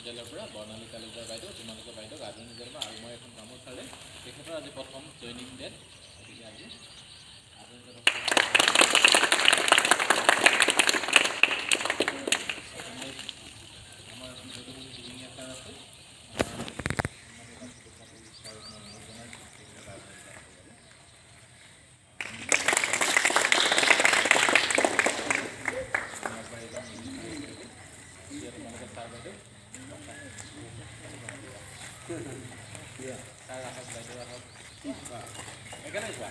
মহাবিদ্যালয়ৰ পৰা বৰ্ণালী কলেজৰ বাইদেউ, তোমালোকৰ বাইদেউক আদৰণি জনাবা। আৰু মই এখন গামোচাৰে তেখেতৰ আজি প্ৰথম জইনিং ডেট, গতিকে আজি আদৰণি জনাব। আমাৰ যদুমণি দিহিঙীয়া ছাৰ আছে, ছাৰ বাইদেউ ছাৰ আহক, বাইদেউ আহক, একেলগে যোৱা।